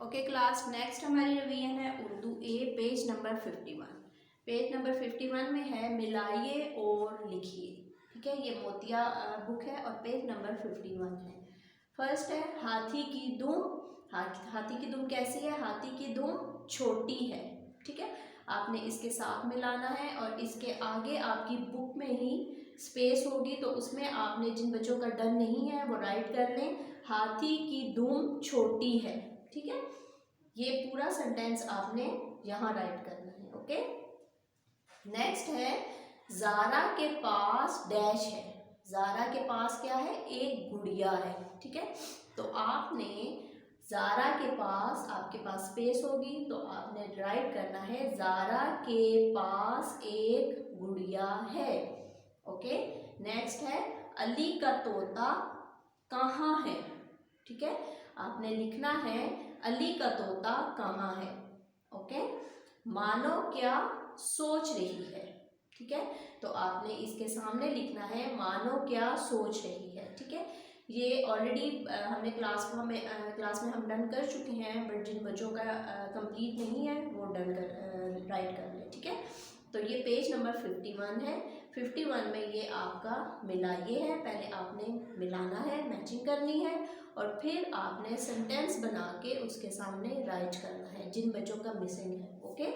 Okay class, next हमारी revision है उर्दू ए, page number 51। Page number 51 में है मिलाइए और लिखिए। ठीक है, ये मोतिया बुक है और पेज नंबर 51 है। फर्स्ट है हाथी की दुम। हाथी की दुम कैसी है? हाथी की दुम छोटी है। ठीक है, आपने इसके साथ मिलाना है और इसके आगे आपकी बुक में ही स्पेस होगी, तो उसमें आपने जिन बच्चों का डन नहीं है वो राइट कर लें, हाथी की दुम छोटी है। ठीक है, ये पूरा सेंटेंस आपने यहाँ राइट करना है। ओके, नेक्स्ट है ज़ारा के पास डैश है। ज़ारा के पास क्या है? एक गुड़िया है। ठीक है, तो आपने ज़ारा के पास, आपके पास स्पेस होगी तो आपने राइट करना है ज़ारा के पास एक गुड़िया है। ओके, नेक्स्ट है अली का तोता कहाँ है। ठीक है, आपने लिखना है अली का तोता कहाँ है। ओके, मानो क्या सोच रही है। ठीक है, तो आपने इसके सामने लिखना है मानो क्या सोच रही है। ठीक है, ये ऑलरेडी हमने क्लास में हम डन कर चुके हैं, बट जिन बच्चों का कंप्लीट नहीं है वो डन कर राइट कर लें। ठीक है, तो ये पेज नंबर 51 है। 51 में ये आपका मिलाइए है, पहले आपने मिलाना है, मैचिंग करनी है और फिर आपने सेंटेंस बना के उसके सामने राइट करना है जिन बच्चों का मिसिंग है। ओके।